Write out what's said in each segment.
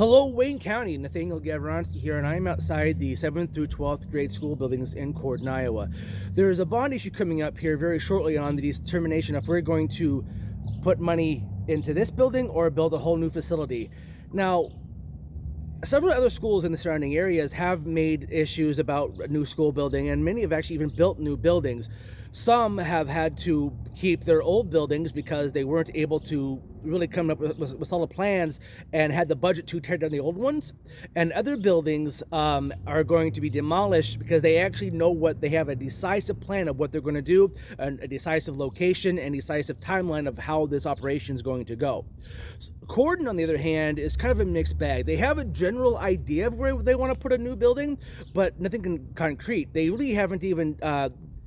Hello, Wayne County. Nathaniel Gavronsky here, and I'm outside the 7th through 12th grade school buildings in Corden, Iowa. There is a bond issue coming up here very shortly on the determination if we're going to put money into this building or build a whole new facility. Now, several other schools in the surrounding areas have made issues about a new school building, and many have actually even built new buildings. Some have had to keep their old buildings because they weren't able to really come up with solid plans and had the budget to tear down the old ones. And other buildings are going to be demolished because they actually know what they have, a decisive plan of what they're going to do, and a decisive location and decisive timeline of how this operation is going to go. Corden, on the other hand, is kind of a mixed bag. They have a general idea of where they want to put a new building, but nothing concrete. They really haven't even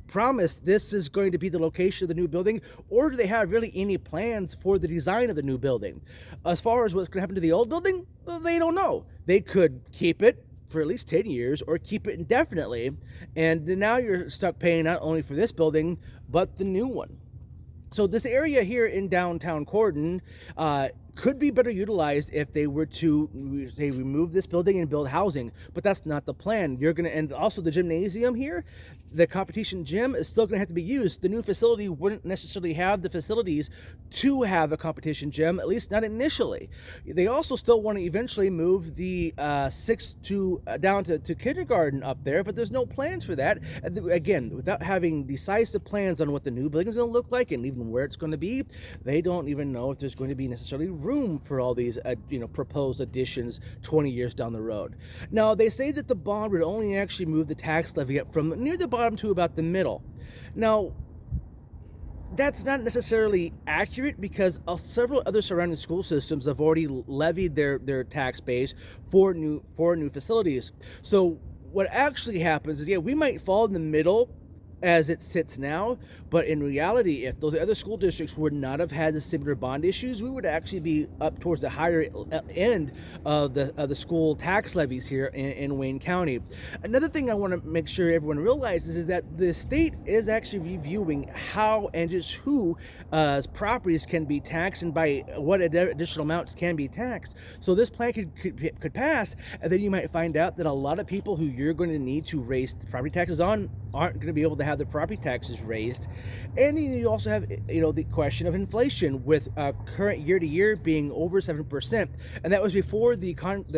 promised this is going to be the location of the new building, or do they have really any plans for the design of the new building? As far as what's going to happen to the old building, well, they don't know. They could keep it for at least 10 years or keep it indefinitely, and then now you're stuck paying not only for this building but the new one. So this area here in downtown Corden could be better utilized if they were to, say, remove this building and build housing, but that's not the plan. You're going to, and also the gymnasium here, the competition gym is still going to have to be used. The new facility wouldn't necessarily have the facilities to have a competition gym, at least not initially. They also still want to eventually move the 6 to down to kindergarten up there, but there's no plans for that. And again, without having decisive plans on what the new building is going to look like and even where it's going to be, they don't even know if there's going to be necessarily room for all these proposed additions 20 years down the road. Now, they say that the bond would only actually move the tax levy up from near the bottom to about the middle. Now, that's not necessarily accurate because several other surrounding school systems have already levied their tax base for new facilities. So what actually happens is, we might fall in the middle as it sits now, but in reality, if those other school districts would not have had the similar bond issues, we would actually be up towards the higher end of the school tax levies here in Wayne County. Another thing I want to make sure everyone realizes is that the state is actually reviewing how and just who properties can be taxed and by what additional amounts can be taxed. So this plan could pass, and then you might find out that a lot of people who you're going to need to raise property taxes on aren't going to be able to have their property taxes raised. And you also have the question of inflation, with current year to year being over 7%, and that was before the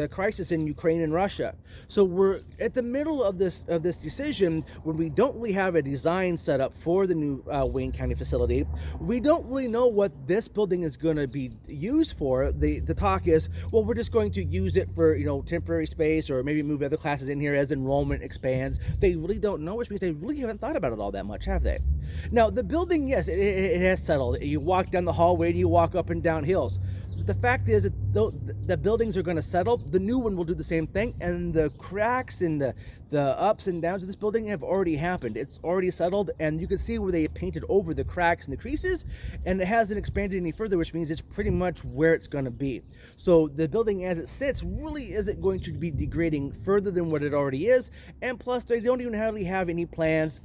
crisis in Ukraine and Russia. So we're at the middle of this decision when we don't really have a design set up for the new Wayne County facility. We don't really know what this building is going to be used for. The talk is, well, we're just going to use it for temporary space, or maybe move other classes in here as enrollment expands. They really don't know, which means they really haven't thought about it all that much, have they? Now, the building, yes, it has settled. You walk down the hallway and you walk up and down hills. But the fact is that the buildings are going to settle. The new one will do the same thing, and the cracks and the ups and downs of this building have already happened. It's already settled, and you can see where they painted over the cracks and the creases, and it hasn't expanded any further, which means it's pretty much where it's going to be. So the building as it sits really isn't going to be degrading further than what it already is, and plus they don't even really have any plans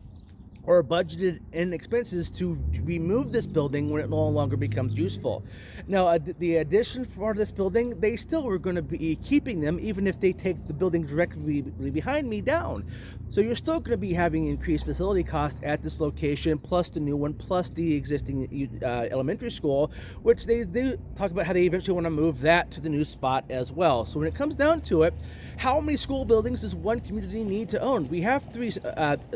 or budgeted in expenses to remove this building when it no longer becomes useful. Now, the addition for this building, they still are going to be keeping them even if they take the building directly behind me down. So you're still going to be having increased facility costs at this location, plus the new one, plus the existing elementary school, which they talk about how they eventually want to move that to the new spot as well. So when it comes down to it, how many school buildings does one community need to own? We have 3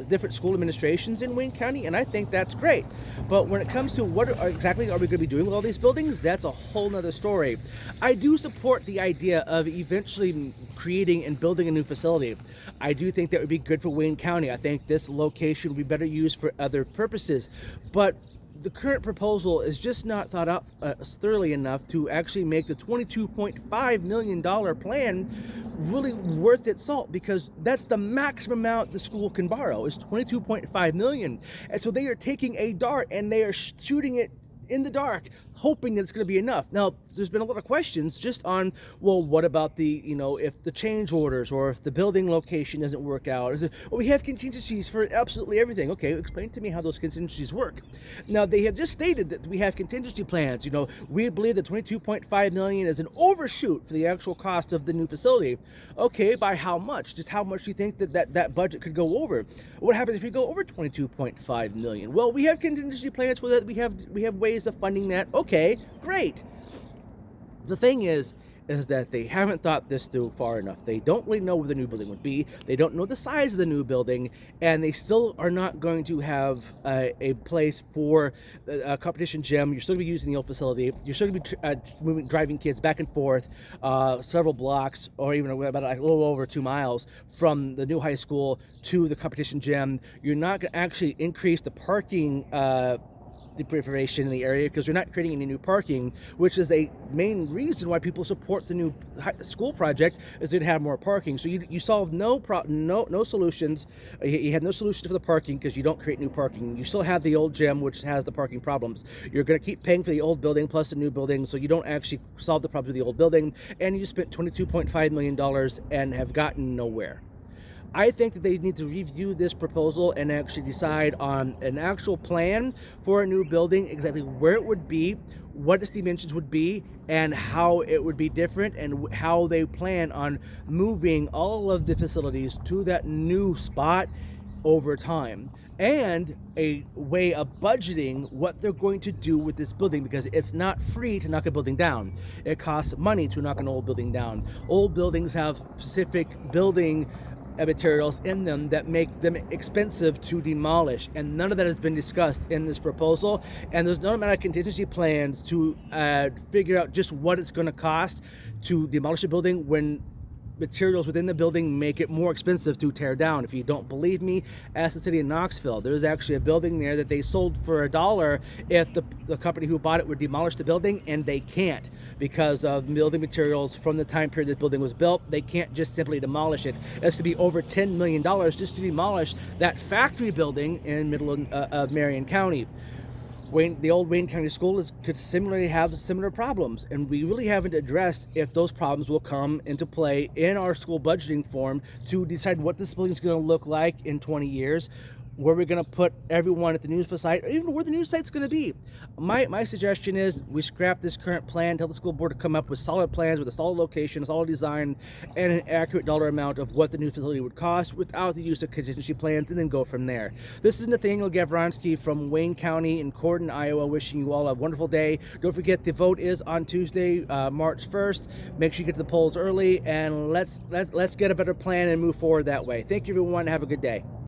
different school administrations in Wayne County, and I think that's great. But when it comes to what exactly are we going to be doing with all these buildings, that's a whole nother story. I do support the idea of eventually creating and building a new facility. I do think that would be good for Wayne County. I think this location would be better used for other purposes, but the current proposal is just not thought out thoroughly enough to actually make the $22.5 million plan really worth its salt, because that's the maximum amount the school can borrow is $22.5 million. And so they are taking a dart and they are shooting it in the dark, hoping that it's going to be enough. Now, there's been a lot of questions just on, well, what about the, if the change orders or if the building location doesn't work out? Is it, well, we have contingencies for absolutely everything. Okay, explain to me how those contingencies work. Now, they have just stated that we have contingency plans. We believe that 22.5 million is an overshoot for the actual cost of the new facility. Okay, by how much? Just how much do you think that budget could go over? What happens if you go over 22.5 million? Well, we have contingency plans for that. We have ways of funding that. Okay, great. The thing is that they haven't thought this through far enough. They don't really know where the new building would be. They don't know the size of the new building, and they still are not going to have a place for a competition gym. You're still going to be using the old facility. You're still going to be driving kids back and forth several blocks, or even about a little over 2 miles from the new high school to the competition gym. You're not going to actually increase the parking deprivation in the area because you're not creating any new parking, which is a main reason why people support the new school project, is they'd have more parking. So you solve no solutions. You had no solution for the parking because you don't create new parking. You still have the old gym, which has the parking problems. You're going to keep paying for the old building plus the new building, so you don't actually solve the problem with the old building, and you spent $22.5 million and have gotten nowhere. I think that they need to review this proposal and actually decide on an actual plan for a new building, exactly where it would be, what its dimensions would be, and how it would be different, and how they plan on moving all of the facilities to that new spot over time, and a way of budgeting what they're going to do with this building, because it's not free to knock a building down. It costs money to knock an old building down. Old buildings have specific building materials in them that make them expensive to demolish, and none of that has been discussed in this proposal, and there's no amount of contingency plans to figure out just what it's going to cost to demolish a building when materials within the building make it more expensive to tear down. If you don't believe me, ask the city of Knoxville. There's actually a building there that they sold for $1 if the company who bought it would demolish the building, and they can't because of building materials from the time period the building was built. They can't just simply demolish it. It's to be over $10 million just to demolish that factory building in middle of Marion County. The old Wayne County School could similarly have similar problems, and we really haven't addressed if those problems will come into play in our school budgeting form to decide what this building is going to look like in 20 years, where we're going to put everyone at the new site, or even where the new site's going to be. My suggestion is we scrap this current plan, tell the school board to come up with solid plans with a solid location, a solid design, and an accurate dollar amount of what the new facility would cost without the use of contingency plans, and then go from there. This is Nathaniel Gavronsky from Wayne County in Corden, Iowa, wishing you all a wonderful day. Don't forget, the vote is on Tuesday, March 1st. Make sure you get to the polls early, and let's get a better plan and move forward that way. Thank you, everyone. Have a good day.